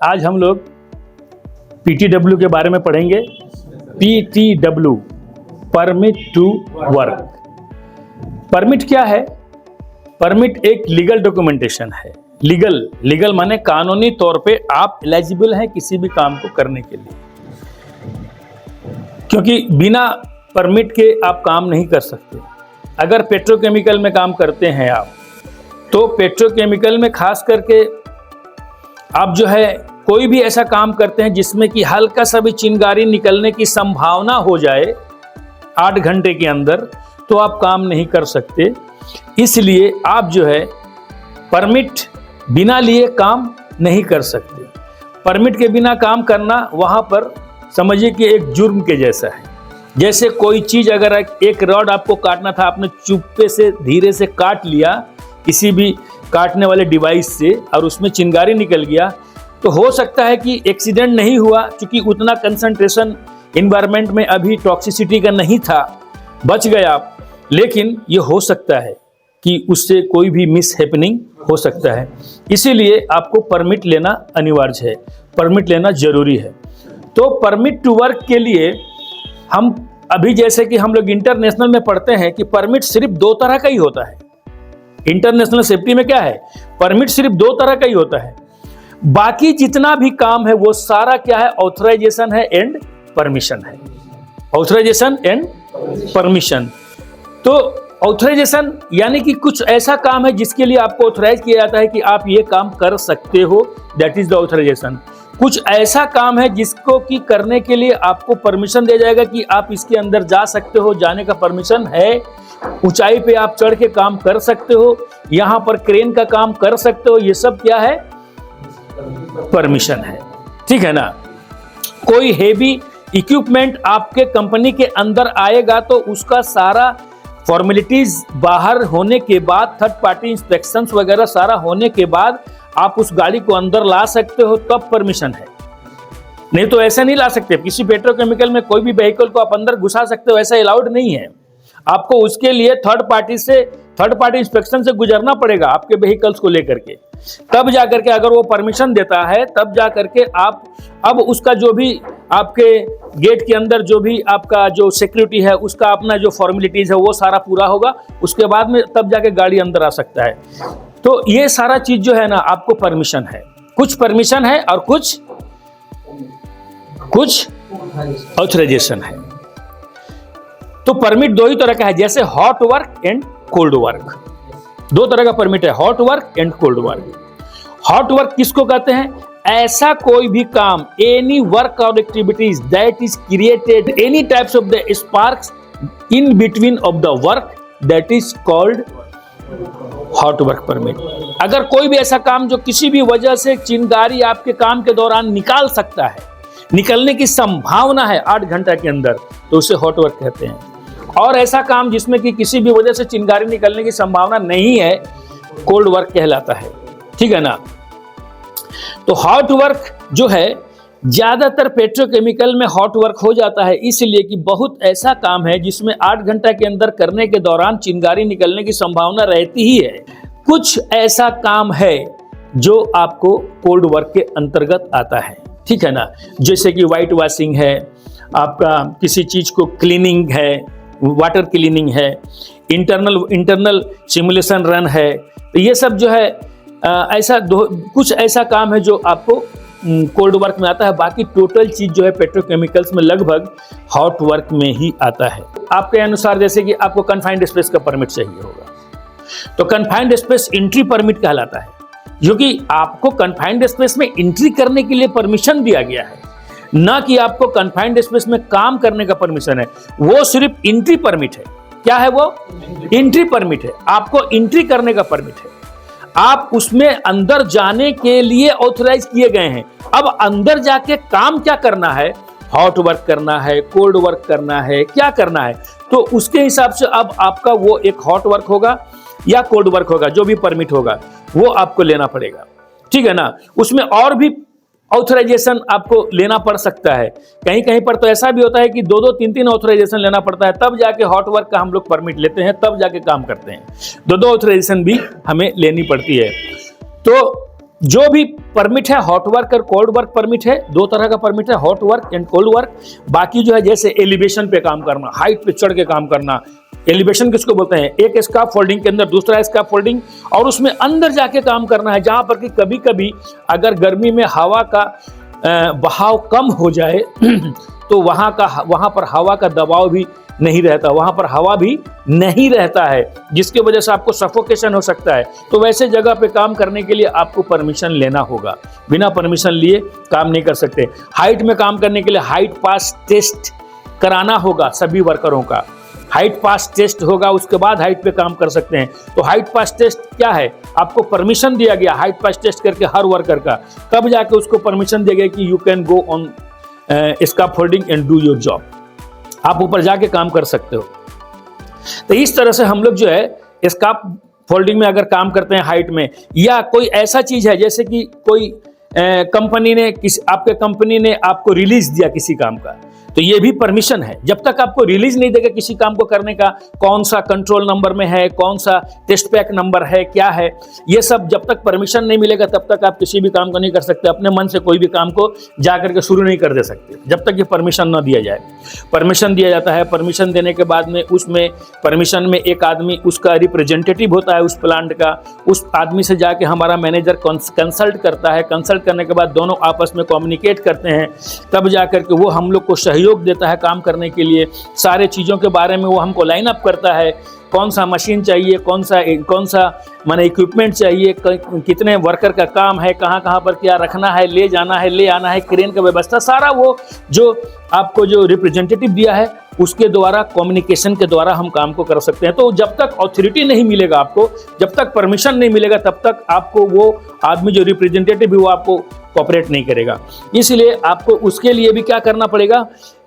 आज हम लोग PTW के बारे में पढ़ेंगे। PTW, permit to work. Permit क्या है? परमिट एक लीगल डॉक्यूमेंटेशन है। लीगल माने कानूनी तौर पे आप एलिजिबल हैं किसी भी काम को करने के लिए, क्योंकि बिना परमिट के आप काम नहीं कर सकते। अगर पेट्रोकेमिकल में काम करते हैं आप, तो पेट्रोकेमिकल में खास करके आप जो है कोई भी ऐसा काम करते हैं जिसमें कि हल्का सा भी चिंगारी निकलने की संभावना हो जाए 8 घंटे के अंदर, तो आप काम नहीं कर सकते। इसलिए आप जो है परमिट बिना लिए काम नहीं कर सकते। परमिट के बिना काम करना वहाँ पर समझिए कि एक जुर्म के जैसा है। जैसे कोई चीज़, अगर एक रॉड आपको काटना था, आपने चुप्पे से धीरे से काट लिया किसी भी काटने वाले डिवाइस से और उसमें चिंगारी निकल गया, तो हो सकता है कि एक्सीडेंट नहीं हुआ, क्योंकि उतना कंसंट्रेशन इन्वायरमेंट में अभी टॉक्सिसिटी का नहीं था, बच गए आप। लेकिन ये हो सकता है कि उससे कोई भी मिस हैपनिंग हो सकता है। इसीलिए आपको परमिट लेना अनिवार्य है, परमिट लेना जरूरी है। तो परमिट टू वर्क के लिए हम अभी जैसे कि हम लोग इंटरनेशनल में पढ़ते हैं कि परमिट सिर्फ 2 तरह का ही होता है। इंटरनेशनल सेफ्टी में क्या है? परमिट सिर्फ 2 तरह का ही होता है। बाकी जितना भी काम है वो सारा क्या है? ऑथराइजेशन है एंड परमिशन है। Authorization and permission. तो ऑथराइजेशन यानी कि कुछ ऐसा काम है जिसके लिए आपको ऑथराइज किया जाता है कि आप ये काम कर सकते हो, दैट इज द ऑथराइजेशन। कुछ ऐसा काम है जिसको कि करने के लिए आपको परमिशन दिया जाएगा कि आप इसके अंदर जा सकते हो, जाने का परमिशन है। ऊंचाई पे आप चढ़ के काम कर सकते हो, यहाँ पर क्रेन का काम कर सकते हो, ये सब क्या है? परमिशन है। ठीक है ना? कोई हेवी इक्विपमेंट आपके कंपनी के अंदर आएगा तो उसका सारा फॉर्मेलिटीज बाहर होने के बाद, थर्ड पार्टी इंस्पेक्शंस वगैरह सारा होने के बाद आप उस गाड़ी को अंदर ला सकते हो, तब परमिशन है। नहीं तो ऐसा नहीं ला सकते। किसी पेट्रोकेमिकल में कोई भी व्हीकल को आप अंदर घुसा सकते हो, ऐसा अलाउड नहीं है। आपको उसके लिए थर्ड पार्टी इंस्पेक्शन से गुजरना पड़ेगा आपके व्हीकल्स को लेकर के, तब जाकर के अगर वो परमिशन देता है, तब जाकर के आप अब उसका जो भी आपके गेट के अंदर जो भी आपका जो सिक्योरिटी है, उसका अपना जो फॉर्मेलिटीज है वो सारा पूरा होगा, उसके बाद में तब जाके गाड़ी अंदर आ सकता है। तो ये सारा चीज जो है ना, आपको परमिशन है। कुछ परमिशन है और कुछ ऑथराइजेशन है। तो परमिट 2 ही तरह का है, जैसे hot work and cold work. 2 तरह का परमिट है, hot work and cold work. Hot work किसको कहते हैं? ऐसा कोई भी काम, एनी वर्क और activities that is created any types of the sparks in between of the work, that is called hot work permit. अगर कोई भी ऐसा काम जो किसी भी वजह से चिंगारी आपके काम के दौरान निकाल सकता है, निकलने की संभावना है 8 घंटा के अंदर, तो उसे हॉट वर्क कहते हैं। और ऐसा काम जिसमें कि किसी भी वजह से चिंगारी निकलने की संभावना नहीं है, कोल्ड वर्क कहलाता है। ठीक है ना? तो हॉट वर्क जो है, ज्यादातर पेट्रोकेमिकल में हॉट वर्क हो जाता है, इसलिए कि बहुत ऐसा काम है जिसमें 8 घंटा के अंदर करने के दौरान चिंगारी निकलने की संभावना रहती ही है। कुछ ऐसा काम है जो आपको कोल्ड वर्क के अंतर्गत आता है। ठीक है ना? जैसे कि व्हाइट वॉशिंग है, आपका किसी चीज को क्लीनिंग है, वाटर क्लीनिंग है, इंटरनल सिमुलेशन रन है। तो ये सब जो है ऐसा कुछ ऐसा काम है जो आपको कोल्ड वर्क में आता है। बाकी टोटल चीज जो है पेट्रोकेमिकल्स में लगभग हॉट वर्क में ही आता है। आपके अनुसार जैसे कि आपको कन्फाइंड स्पेस का परमिट चाहिए होगा, तो कन्फाइंड स्पेस एंट्री परमिट कहलाता है, क्योंकि आपको कन्फाइंड स्पेस में एंट्री करने के लिए परमिशन दिया गया है, ना कि आपको कन्फाइंड स्पेस में काम करने का परमिशन है। वो सिर्फ एंट्री परमिट है। क्या है वो? एंट्री परमिट है। आपको एंट्री करने का परमिट है, आप उसमें अंदर जाने के लिए ऑथराइज किए गए हैं। अब अंदर जाके काम क्या करना है? हॉट वर्क करना है, कोल्ड वर्क करना है, क्या करना है, तो उसके हिसाब से अब आपका वो एक हॉट वर्क होगा या कोल्ड वर्क होगा, जो भी परमिट होगा वो आपको लेना पड़ेगा। ठीक है ना? उसमें और भी ऑथराइजेशन आपको लेना पड़ सकता है। कहीं कहीं पर तो ऐसा भी होता है कि 2-2, 3-3 ऑथराइजेशन लेना पड़ता है, तब जाके हॉट वर्क का हम लोग परमिट लेते हैं, तब जाके काम करते हैं। 2-2 ऑथराइजेशन भी हमें लेनी पड़ती है। तो जो भी परमिट है हॉट वर्क और कोल्ड वर्क परमिट है, दो तरह का परमिट है, hot work and cold work. बाकी जो है जैसे एलिवेशन पे काम करना, हाइट पे चढ़ के काम करना, एलिवेशन किसको बोलते हैं, एक स्काफ फोल्डिंग के अंदर दूसरा स्काफ फोल्डिंग, और उसमें अंदर जाके काम करना है, जहां पर कि कभी कभी अगर गर्मी में हवा का बहाव कम हो जाए तो वहां पर हवा का दबाव भी नहीं रहता, वहां पर हवा भी नहीं रहता है, जिसकी वजह से आपको सफोकेशन हो सकता है। तो वैसे जगह पे काम करने के लिए आपको परमिशन लेना होगा, बिना परमिशन लिए काम नहीं कर सकते। हाइट में काम करने के लिए हाइट पास टेस्ट कराना होगा, सभी वर्करों का हाइट पास टेस्ट होगा, उसके बाद हाइट पे काम कर सकते हैं। तो हाइट पास टेस्ट क्या है, आपको परमिशन दिया गया हाइट पास टेस्ट करके हर वर्कर का, तब जाके उसको परमिशन दिया गया कि you can go on scaffolding and do your job, आप ऊपर जाके काम कर सकते हो। तो इस तरह से हम लोग जो है स्कैफोल्डिंग में अगर काम करते हैं हाइट में, या कोई ऐसा चीज है जैसे कि कोई कंपनी ने आपके कंपनी ने आपको रिलीज दिया किसी काम का, तो ये भी परमिशन है। जब तक आपको रिलीज नहीं देगा किसी काम को करने का, कौन सा कंट्रोल नंबर में है, कौन सा टेस्ट पैक नंबर है, क्या है, ये सब जब तक परमिशन नहीं मिलेगा तब तक आप किसी भी काम को नहीं कर सकते। अपने मन से कोई भी काम को जा करके शुरू नहीं कर दे सकते जब तक ये परमिशन ना दिया जाए। परमिशन दिया जाता है, परमिशन देने के बाद में उसमें परमिशन में एक आदमी उसका रिप्रेजेंटेटिव होता है उस प्लांट का, उस आदमी से जाके हमारा मैनेजर कंसल्ट करता है, कंसल्ट करने के बाद दोनों आपस में कम्युनिकेट करते हैं, तब जा करके वो हम लोग को सहयोग देता है काम करने के लिए। सारे चीज़ों के बारे में वो हमको लाइन अप करता है, कौन सा मशीन चाहिए, कौन सा माने इक्विपमेंट चाहिए, कितने वर्कर का काम है, कहाँ कहाँ पर क्या रखना है, ले जाना है, ले आना है, क्रेन का व्यवस्था, सारा वो जो आपको जो रिप्रेजेंटेटिव दिया है उसके द्वारा, कम्युनिकेशन के द्वारा हम काम को कर सकते हैं। तो जब तक अथॉरिटी नहीं मिलेगा आपको, जब तक परमिशन नहीं मिलेगा, तब तक आपको वो आदमी जो रिप्रेजेंटेटिव है वो आपको कोऑपरेट नहीं करेगा। इसलिए आपको उसके लिए भी क्या करना पड़ेगा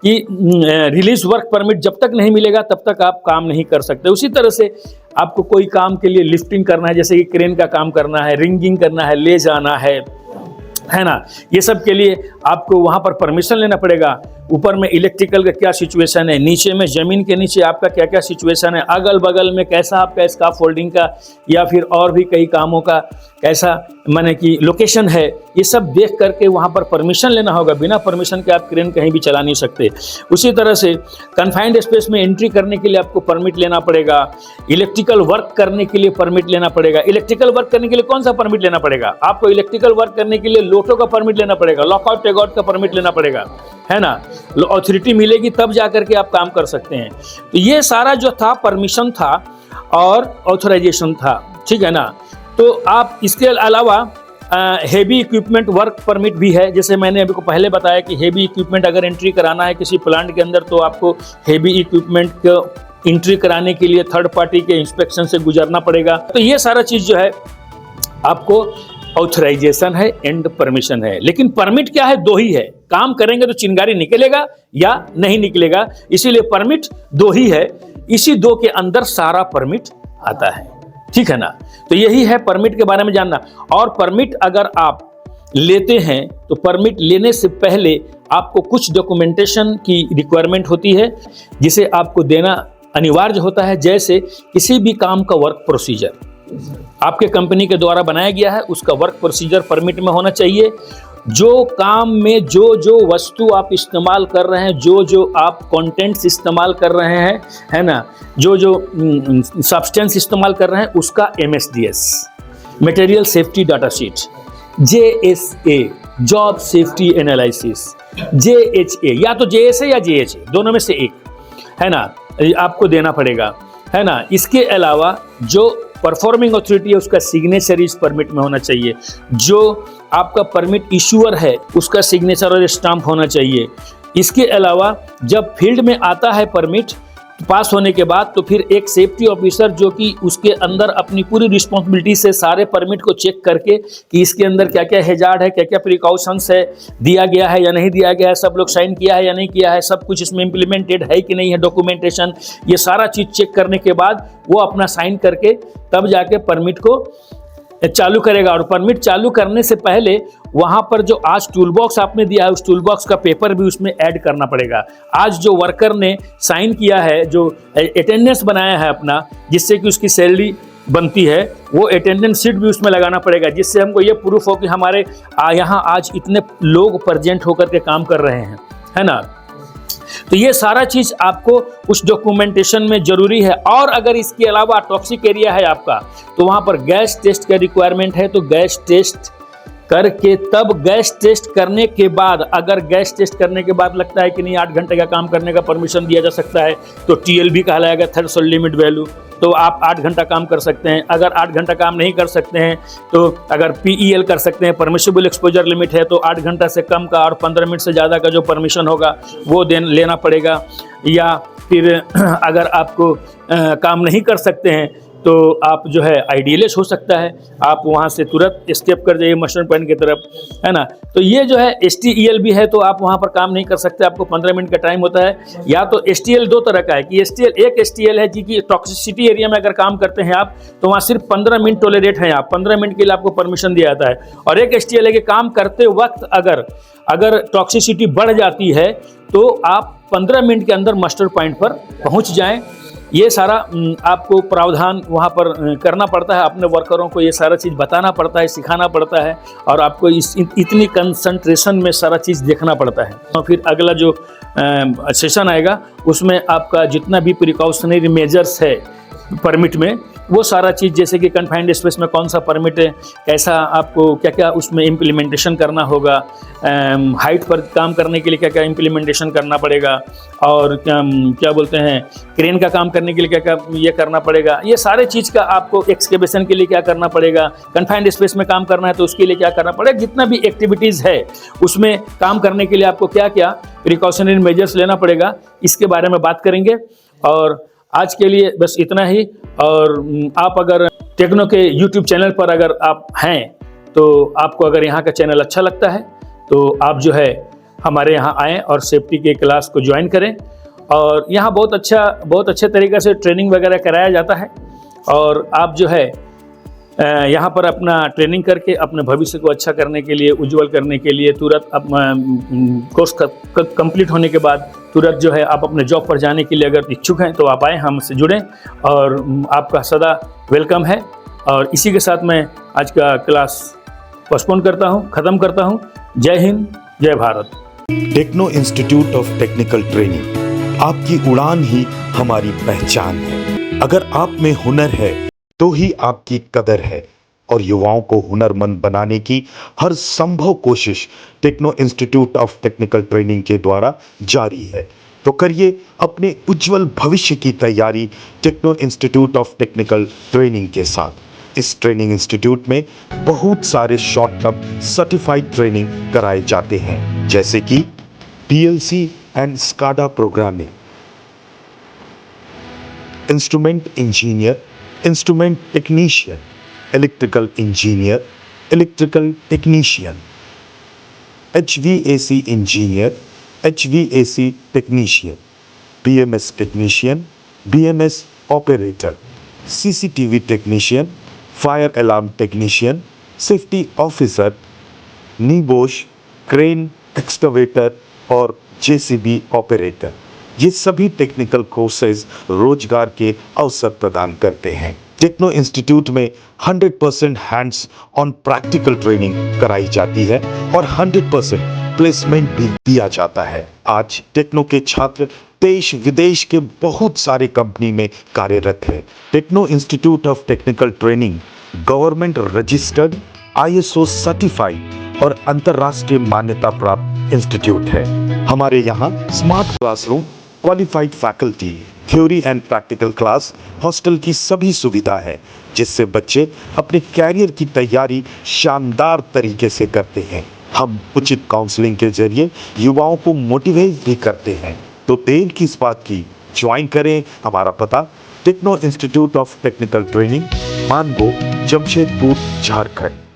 कि रिलीज वर्क परमिट जब तक नहीं मिलेगा तब तक आप काम नहीं कर सकते। उसी तरह से आपको कोई काम के लिए लिफ्टिंग करना है, जैसे कि क्रेन का काम करना है, रिंगिंग करना है, ले जाना है ना, ये सब के लिए आपको वहाँ पर परमिशन लेना पड़ेगा। ऊपर में इलेक्ट्रिकल का क्या सिचुएशन है, नीचे में ज़मीन के नीचे आपका क्या क्या सिचुएशन है, अगल बगल में कैसा आपका स्कैफोल्डिंग का या फिर और भी कई कामों का कैसा माने कि लोकेशन है, ये सब देख करके वहाँ पर परमिशन लेना होगा। बिना परमिशन के आप क्रेन कहीं भी चला नहीं सकते। उसी तरह से कन्फाइंड स्पेस में एंट्री करने के लिए आपको परमिट लेना पड़ेगा, इलेक्ट्रिकल वर्क करने के लिए परमिट लेना पड़ेगा। इलेक्ट्रिकल वर्क करने के लिए कौन सा परमिट लेना पड़ेगा, आपको इलेक्ट्रिकल वर्क करने के लिए लोटो का परमिट लेना पड़ेगा, लॉकआउट टेगआउट का परमिट लेना पड़ेगा, है ना। अथॉरिटी मिलेगी तब जा करके आप काम कर सकते हैं। तो ये सारा जो था परमिशन था और ऑथराइजेशन था, ठीक है ना। तो आप इसके अलावा हेवी इक्विपमेंट वर्क परमिट भी है। जैसे मैंने अभी को पहले बताया कि हेवी इक्विपमेंट अगर एंट्री कराना है किसी प्लांट के अंदर, तो आपको हेवी इक्विपमेंट को एंट्री कराने के लिए थर्ड पार्टी के इंस्पेक्शन से गुजरना पड़ेगा। तो ये सारा चीज़ जो है आपको ऑथराइजेशन है एंड परमिशन है। लेकिन परमिट क्या है, दो ही है, काम करेंगे तो चिंगारी निकलेगा या नहीं निकलेगा, इसीलिए परमिट दो ही है। इसी दो के अंदर सारा परमिट आता है, ठीक है ना। तो यही है परमिट के बारे में जानना। और परमिट अगर आप लेते हैं तो परमिट लेने से पहले आपको कुछ डॉक्यूमेंटेशन की रिक्वायरमेंट होती है जिसे आपको देना अनिवार्य होता है। जैसे किसी भी काम का वर्क प्रोसीजर आपके कंपनी के द्वारा बनाया गया है, उसका वर्क प्रोसीजर परमिट में होना चाहिए। जो काम में जो जो वस्तु आप इस्तेमाल कर रहे हैं, जो जो आप कंटेंट्स इस्तेमाल कर रहे हैं, है ना, जो जो सब्सटेंस इस्तेमाल कर रहे हैं, उसका MSDS material safety data sheet, JSA job safety analysis, JHA या तो JSA या JHA दोनों में से एक, है ना, आपको देना पड़ेगा, है ना। इसके अलावा जो परफॉर्मिंग अथॉरिटी है उसका सिग्नेचर इस परमिट में होना चाहिए। जो आपका परमिट इशूअर है उसका सिग्नेचर और स्टाम्प होना चाहिए। इसके अलावा जब फील्ड में आता है परमिट पास होने के बाद, तो फिर एक सेफ्टी ऑफिसर जो कि उसके अंदर अपनी पूरी रिस्पॉन्सिबिलिटी से सारे परमिट को चेक करके कि इसके अंदर क्या क्या हैजार्ड है, क्या क्या प्रिकॉशंस है, दिया गया है या नहीं दिया गया है, सब लोग साइन किया है या नहीं किया है, सब कुछ इसमें इम्प्लीमेंटेड है कि नहीं है, डॉक्यूमेंटेशन, ये सारा चीज़ चेक करने के बाद वो अपना साइन करके तब जाके परमिट को चालू करेगा। और परमिट चालू करने से पहले वहाँ पर जो आज टूल बॉक्स आपने दिया है उस टूल बॉक्स का पेपर भी उसमें ऐड करना पड़ेगा। आज जो वर्कर ने साइन किया है, जो अटेंडेंस बनाया है अपना, जिससे कि उसकी सैलरी बनती है वो अटेंडेंस शीट भी उसमें लगाना पड़ेगा, जिससे हमको ये प्रूफ हो कि हमारे यहाँ आज इतने लोग प्रेजेंट होकर के काम कर रहे हैं, है ना। तो ये सारा चीज़ आपको उस डॉक्यूमेंटेशन में ज़रूरी है। और अगर इसके अलावा टॉक्सिक एरिया है आपका, तो वहाँ पर गैस टेस्ट का रिक्वायरमेंट है, तो गैस टेस्ट करके तब गैस टेस्ट करने के बाद, अगर गैस टेस्ट करने के बाद लगता है कि नहीं 8 घंटे का काम करने का परमिशन दिया जा सकता है, तो TLB कहलाएगा, थ्रेशोल्ड लिमिट वैल्यू, तो आप 8 घंटा काम कर सकते हैं। अगर 8 घंटा काम नहीं कर सकते हैं तो अगर PEL कर सकते हैं, परमिशिबल एक्सपोजर लिमिट है, तो 8 घंटा से कम का और 15 मिनट से ज़्यादा का जो परमिशन होगा वो लेना पड़ेगा। या फिर अगर आपको काम नहीं कर सकते हैं तो आप जो है IDLS हो सकता है, आप वहाँ से तुरंत एस्केप कर जाइए मस्टर्ड पॉइंट की तरफ, है ना। तो ये जो है STEL भी है, तो आप वहाँ पर काम नहीं कर सकते, आपको 15 मिनट का टाइम होता है। या तो STL 2 तरह का है कि एक STL है जी की टॉक्सिसिटी एरिया में अगर काम करते हैं आप, तो वहाँ सिर्फ 15 मिनट टॉलरेट है, आप 15 मिनट के लिए आपको परमिशन दिया जाता है। और एक STL है कि काम करते वक्त अगर टॉक्सिसिटी बढ़ जाती है तो आप 15 मिनट के अंदर मस्टर्ड पॉइंट पर पहुँच जाएँ। ये सारा आपको प्रावधान वहाँ पर करना पड़ता है, अपने वर्करों को ये सारा चीज़ बताना पड़ता है, सिखाना पड़ता है, और आपको इतनी कंसंट्रेशन में सारा चीज़ देखना पड़ता है। और फिर अगला जो सेशन आएगा उसमें आपका जितना भी प्रिकॉशनरी मेजर्स है परमिट में, वो सारा चीज़, जैसे कि कन्फाइंड स्पेस में कौन सा परमिट है, कैसा आपको क्या क्या उसमें इम्प्लीमेंटेशन करना होगा, हाइट पर काम करने के लिए क्या क्या इम्प्लीमेंटेशन करना पड़ेगा, और क्या बोलते हैं क्रेन का काम करने के लिए क्या क्या ये करना पड़ेगा, ये सारे चीज़ का आपको एक्सकेवेशन के लिए क्या करना पड़ेगा, कन्फाइंड स्पेस में काम करना है तो उसके लिए क्या करना पड़ेगा, जितना भी एक्टिविटीज़ है उसमें काम करने के लिए आपको क्या क्या प्रिकॉशनरी मेजर्स लेना पड़ेगा, इसके बारे में बात करेंगे। और आज के लिए बस इतना ही। और आप अगर टेक्नो के YouTube चैनल पर अगर आप हैं, तो आपको अगर यहाँ का चैनल अच्छा लगता है तो आप जो है हमारे यहाँ आएँ और सेफ्टी के क्लास को ज्वाइन करें। और यहाँ बहुत अच्छे तरीक़े से ट्रेनिंग वगैरह कराया जाता है, और आप जो है यहाँ पर अपना ट्रेनिंग करके अपने भविष्य को अच्छा करने के लिए, उज्जवल करने के लिए, तुरंत कोर्स कंप्लीट होने के बाद तुरंत जो है आप अपने जॉब पर जाने के लिए अगर इच्छुक हैं तो आप आएँ, हमसे जुड़ें, और आपका सदा वेलकम है। और इसी के साथ मैं आज का क्लास पोस्टपोन करता हूँ, ख़त्म करता हूँ। जय हिंद, जय Bharat. Techno institute of technical training, आपकी उड़ान ही हमारी पहचान है। अगर आप में हुनर है तो ही आपकी कदर है, और युवाओं को हुनरमंद बनाने की हर संभव कोशिश techno institute of technical training के द्वारा जारी है। तो करिए अपने उज्जवल भविष्य की तैयारी techno institute of technical training के साथ। इस ट्रेनिंग इंस्टीट्यूट में बहुत सारे शॉर्ट टर्म सर्टिफाइड ट्रेनिंग कराए जाते हैं, जैसे कि PLC and SCADA programming, instrument engineer, instrument technician, electrical engineer, electrical technician, HVAC engineer, HVAC technician, BMS technician, BMS operator, CCTV technician, fire alarm technician, safety officer, NEBOSH, crane, excavator और JCB operator. ये सभी technical courses रोजगार के अवसर प्रदान करते हैं। Techno institute में 100% हैंड्स ऑन प्रैक्टिकल ट्रेनिंग कराई जाती है और 100% प्लेसमेंट भी दिया जाता है। आज टेक्नो के छात्र देश विदेश के बहुत सारे कंपनी में कार्यरत है। Techno institute of technical training government registered, ISO certified और अंतर्राष्ट्रीय मान्यता प्राप्त इंस्टीट्यूट है। हमारे यहाँ smart classroom, qualified faculty, theory and practical class, hostel की सभी सुविधा है, जिससे बच्चे अपने कैरियर की तैयारी शानदार तरीके से करते हैं। हम उचित काउंसलिंग के जरिए युवाओं को मोटिवेट भी करते हैं। तो देर किस बात की, ज्वाइन करें। हमारा पता techno institute of technical training, Mango, Jamshedpur, Jharkhand.